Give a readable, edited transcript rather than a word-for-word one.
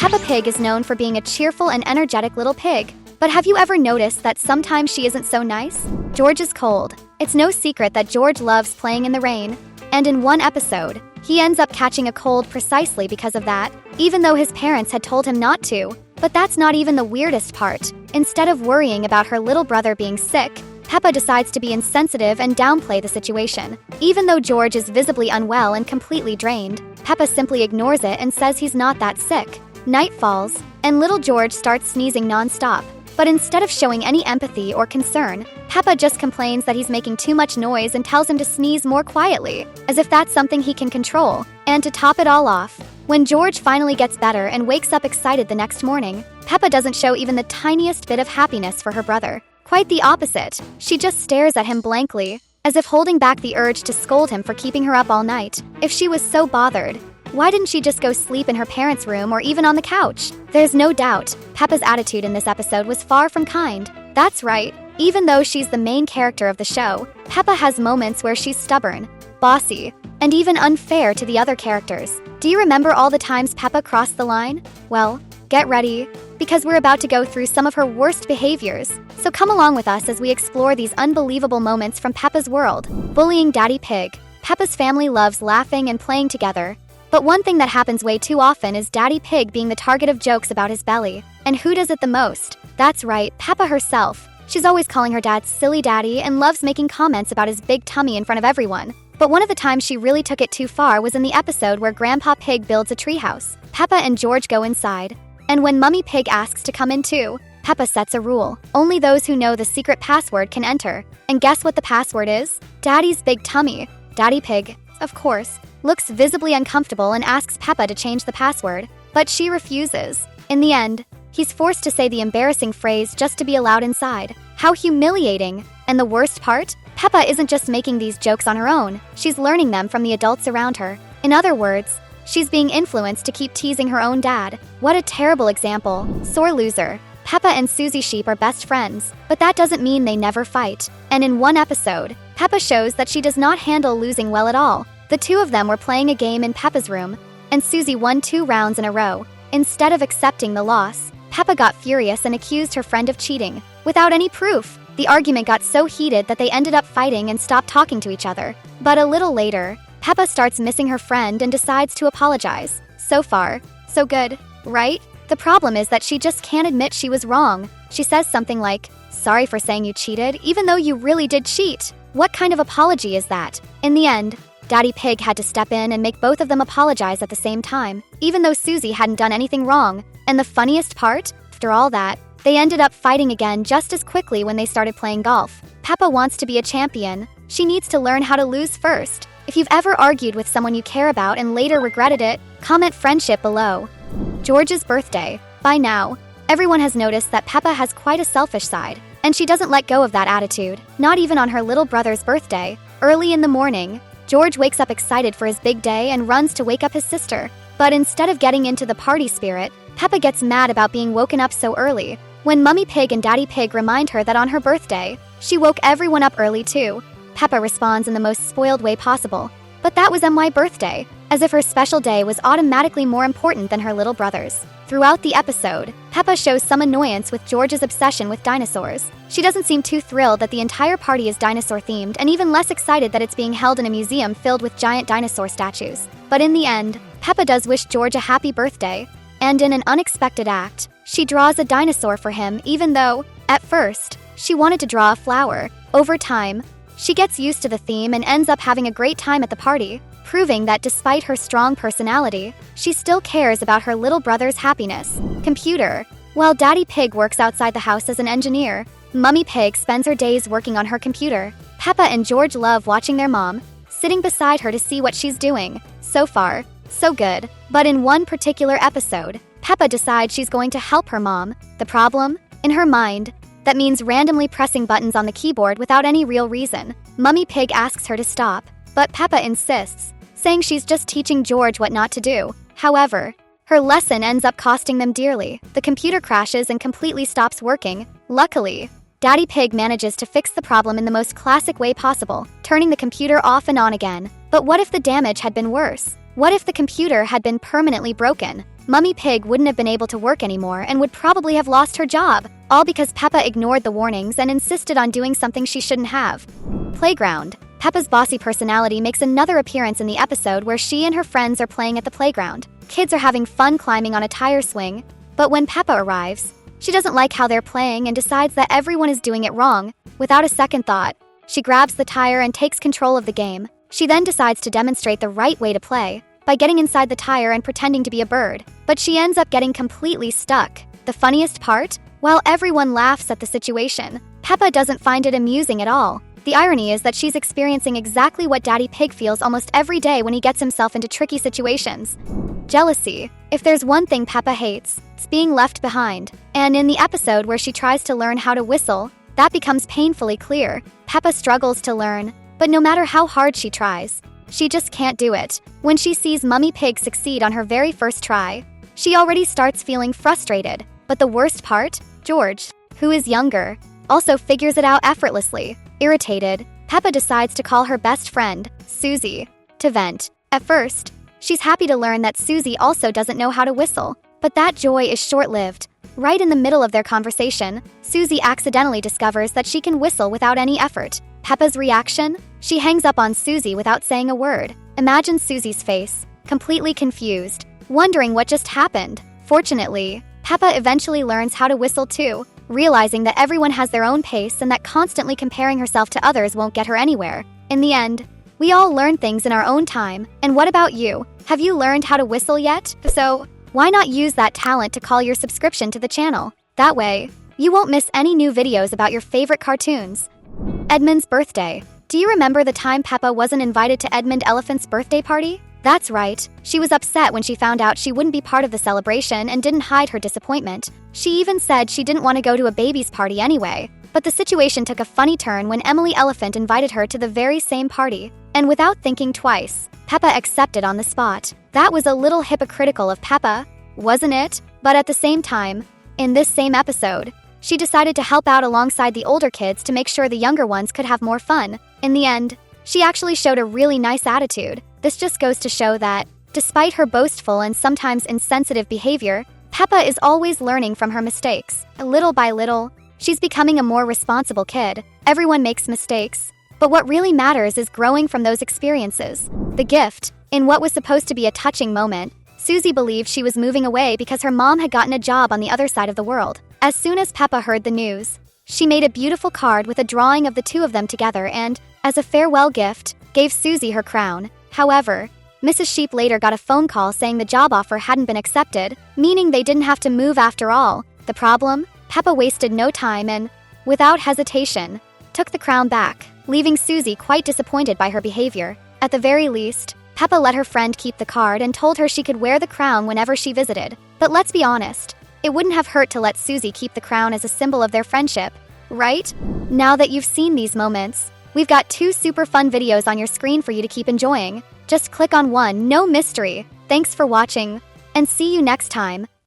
Peppa Pig is known for being a cheerful and energetic little pig. But have you ever noticed that sometimes she isn't so nice? George is cold. It's no secret that George loves playing in the rain. And in one episode, he ends up catching a cold precisely because of that, even though his parents had told him not to. But that's not even the weirdest part. Instead of worrying about her little brother being sick, Peppa decides to be insensitive and downplay the situation. Even though George is visibly unwell and completely drained, Peppa simply ignores it and says he's not that sick. Night falls, and little George starts sneezing non-stop. But instead of showing any empathy or concern, Peppa just complains that he's making too much noise and tells him to sneeze more quietly, as if that's something he can control. And to top it all off, when George finally gets better and wakes up excited the next morning, Peppa doesn't show even the tiniest bit of happiness for her brother. Quite the opposite. She just stares at him blankly, as if holding back the urge to scold him for keeping her up all night. If she was so bothered, why didn't she just go sleep in her parents' room or even on the couch? There's no doubt, Peppa's attitude in this episode was far from kind. That's right, even though she's the main character of the show, Peppa has moments where she's stubborn, bossy, and even unfair to the other characters. Do you remember all the times Peppa crossed the line? Well, get ready, because we're about to go through some of her worst behaviors. So come along with us as we explore these unbelievable moments from Peppa's world. Bullying Daddy Pig. Peppa's family loves laughing and playing together. But one thing that happens way too often is Daddy Pig being the target of jokes about his belly. And who does it the most? That's right, Peppa herself. She's always calling her dad silly daddy and loves making comments about his big tummy in front of everyone. But one of the times she really took it too far was in the episode where Grandpa Pig builds a treehouse. Peppa and George go inside. And when Mummy Pig asks to come in too, Peppa sets a rule. Only those who know the secret password can enter. And guess what the password is? Daddy's big tummy. Daddy Pig, of course, looks visibly uncomfortable and asks Peppa to change the password, but she refuses. In the end, he's forced to say the embarrassing phrase just to be allowed inside. How humiliating! And the worst part? Peppa isn't just making these jokes on her own, she's learning them from the adults around her. In other words, she's being influenced to keep teasing her own dad. What a terrible example. Sore loser. Peppa and Susie Sheep are best friends, but that doesn't mean they never fight. And in one episode, Peppa shows that she does not handle losing well at all. The two of them were playing a game in Peppa's room, and Susie won 2 rounds in a row. Instead of accepting the loss, Peppa got furious and accused her friend of cheating. Without any proof, the argument got so heated that they ended up fighting and stopped talking to each other. But a little later, Peppa starts missing her friend and decides to apologize. So far, so good, right? The problem is that she just can't admit she was wrong. She says something like, "Sorry for saying you cheated, even though you really did cheat." What kind of apology is that? In the end, Daddy Pig had to step in and make both of them apologize at the same time, even though Susie hadn't done anything wrong. And the funniest part? After all that, they ended up fighting again just as quickly when they started playing golf. Peppa wants to be a champion. She needs to learn how to lose first. If you've ever argued with someone you care about and later regretted it, comment friendship below. George's birthday. By now, everyone has noticed that Peppa has quite a selfish side, and she doesn't let go of that attitude, not even on her little brother's birthday. Early in the morning, George wakes up excited for his big day and runs to wake up his sister. But instead of getting into the party spirit, Peppa gets mad about being woken up so early. When Mummy Pig and Daddy Pig remind her that on her birthday, she woke everyone up early too, Peppa responds in the most spoiled way possible. But that was my birthday, as if her special day was automatically more important than her little brother's. Throughout the episode, Peppa shows some annoyance with George's obsession with dinosaurs. She doesn't seem too thrilled that the entire party is dinosaur-themed and even less excited that it's being held in a museum filled with giant dinosaur statues. But in the end, Peppa does wish George a happy birthday, and in an unexpected act, she draws a dinosaur for him even though, at first, she wanted to draw a flower. Over time, she gets used to the theme and ends up having a great time at the party, proving that despite her strong personality, she still cares about her little brother's happiness. Computer. While Daddy Pig works outside the house as an engineer, Mummy Pig spends her days working on her computer. Peppa and George love watching their mom, sitting beside her to see what she's doing. So far, so good. But in one particular episode, Peppa decides she's going to help her mom. The problem? In her mind, that means randomly pressing buttons on the keyboard without any real reason. Mummy Pig asks her to stop, but Peppa insists, saying she's just teaching George what not to do. However, her lesson ends up costing them dearly. The computer crashes and completely stops working. Luckily, Daddy Pig manages to fix the problem in the most classic way possible, turning the computer off and on again. But what if the damage had been worse? What if the computer had been permanently broken? Mummy Pig wouldn't have been able to work anymore and would probably have lost her job, all because Peppa ignored the warnings and insisted on doing something she shouldn't have. Playground. Peppa's bossy personality makes another appearance in the episode where she and her friends are playing at the playground. Kids are having fun climbing on a tire swing, but when Peppa arrives, she doesn't like how they're playing and decides that everyone is doing it wrong. Without a second thought, she grabs the tire and takes control of the game. She then decides to demonstrate the right way to play by getting inside the tire and pretending to be a bird, but she ends up getting completely stuck. The funniest part? While everyone laughs at the situation, Peppa doesn't find it amusing at all. The irony is that she's experiencing exactly what Daddy Pig feels almost every day when he gets himself into tricky situations. Jealousy. If there's one thing Peppa hates, it's being left behind. And in the episode where she tries to learn how to whistle, that becomes painfully clear. Peppa struggles to learn, but no matter how hard she tries, she just can't do it. When she sees Mummy Pig succeed on her very first try, she already starts feeling frustrated. But the worst part? George, who is younger, also figures it out effortlessly. Irritated, Peppa decides to call her best friend, Susie, to vent. At first, she's happy to learn that Susie also doesn't know how to whistle, but that joy is short-lived. Right in the middle of their conversation, Susie accidentally discovers that she can whistle without any effort. Peppa's reaction? She hangs up on Susie without saying a word. Imagine Susie's face, completely confused, wondering what just happened. Fortunately, Peppa eventually learns how to whistle too, realizing that everyone has their own pace and that constantly comparing herself to others won't get her anywhere. In the end, we all learn things in our own time. And what about you? Have you learned how to whistle yet? So, why not use that talent to call your subscription to the channel? That way, you won't miss any new videos about your favorite cartoons. Edmunds Birthday. Do you remember the time Peppa wasn't invited to Edmund Elephant's birthday party? That's right. She was upset when she found out she wouldn't be part of the celebration and didn't hide her disappointment. She even said she didn't want to go to a baby's party anyway. But the situation took a funny turn when Emily Elephant invited her to the very same party. And without thinking twice, Peppa accepted on the spot. That was a little hypocritical of Peppa, wasn't it? But at the same time, in this same episode, she decided to help out alongside the older kids to make sure the younger ones could have more fun. In the end, she actually showed a really nice attitude. This just goes to show that, despite her boastful and sometimes insensitive behavior, Peppa is always learning from her mistakes. Little by little, she's becoming a more responsible kid. Everyone makes mistakes, but what really matters is growing from those experiences. The gift. In what was supposed to be a touching moment, Susie believed she was moving away because her mom had gotten a job on the other side of the world. As soon as Peppa heard the news, she made a beautiful card with a drawing of the two of them together and, as a farewell gift, gave Susie her crown. However, Mrs. Sheep later got a phone call saying the job offer hadn't been accepted, meaning they didn't have to move after all. The problem? Peppa wasted no time and, without hesitation, took the crown back, leaving Susie quite disappointed by her behavior. At the very least, Peppa let her friend keep the card and told her she could wear the crown whenever she visited. But let's be honest, it wouldn't have hurt to let Susie keep the crown as a symbol of their friendship, right? Now that you've seen these moments, we've got 2 super fun videos on your screen for you to keep enjoying. Just click on one, no mystery. Thanks for watching, and see you next time.